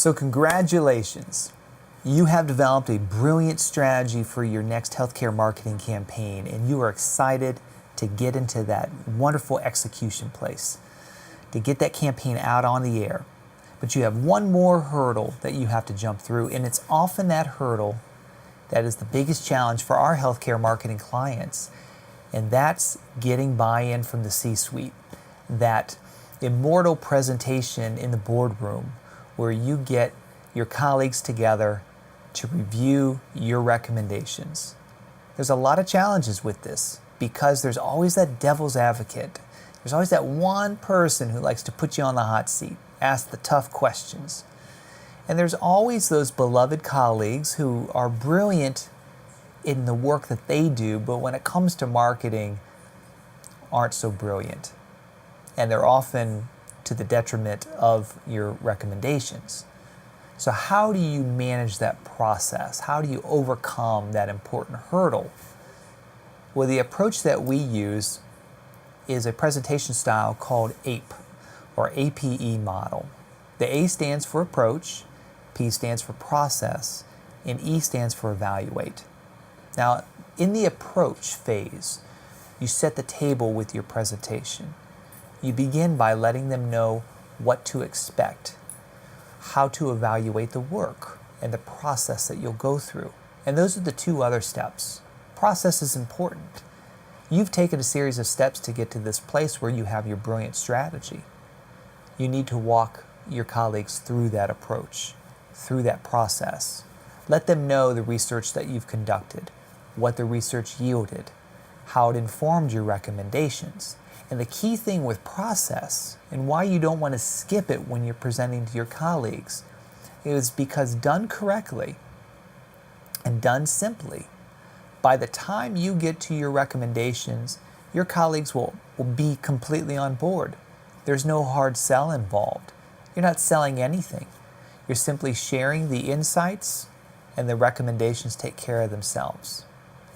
So congratulations. You have developed a brilliant strategy for your next healthcare marketing campaign, and you are excited to get into that wonderful execution place, to get that campaign out on the air. But you have one more hurdle that you have to jump through, and it's often that hurdle that is the biggest challenge for our healthcare marketing clients, and that's getting buy-in from the C-suite. That immortal presentation in the boardroom where you get your colleagues together to review your recommendations. There's a lot of challenges with this because there's always that devil's advocate. There's always that one person who likes to put you on the hot seat, ask the tough questions. And there's always those beloved colleagues who are brilliant in the work that they do, but when it comes to marketing, aren't so brilliant. And they're often to the detriment of your recommendations. So how do you manage that process? How do you overcome that important hurdle? Well, the approach that we use is a presentation style called APE, or APE model. The A stands for approach, P stands for process, and E stands for evaluate. Now, in the approach phase, you set the table with your presentation. You begin by letting them know what to expect, how to evaluate the work, and the process that you'll go through. And those are the two other steps. Process is important. You've taken a series of steps to get to this place where you have your brilliant strategy. You need to walk your colleagues through that approach, through that process. Let them know the research that you've conducted, what the research yielded, how it informed your recommendations. And the key thing with process, and why you don't want to skip it when you're presenting to your colleagues, is because done correctly and done simply, by the time you get to your recommendations, your colleagues will be completely on board. There's no hard sell involved. You're not selling anything. You're simply sharing the insights, and the recommendations take care of themselves.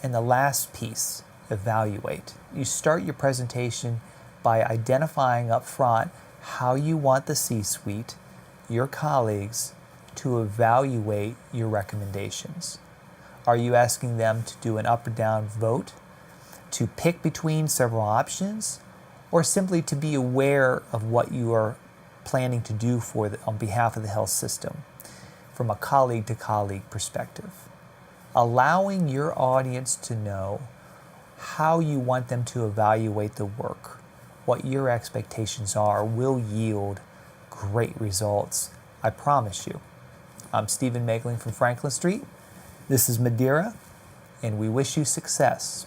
And the last piece, evaluate. You start your presentation by identifying up front how you want the C-suite, your colleagues, to evaluate your recommendations. Are you asking them to do an up or down vote, to pick between several options, or simply to be aware of what you are planning to do on behalf of the health system from a colleague to colleague perspective? Allowing your audience to know how you want them to evaluate the work, what your expectations are, will yield great results. I promise you. I'm Stephen Megling from Franklin Street. This is Madeira, and we wish you success.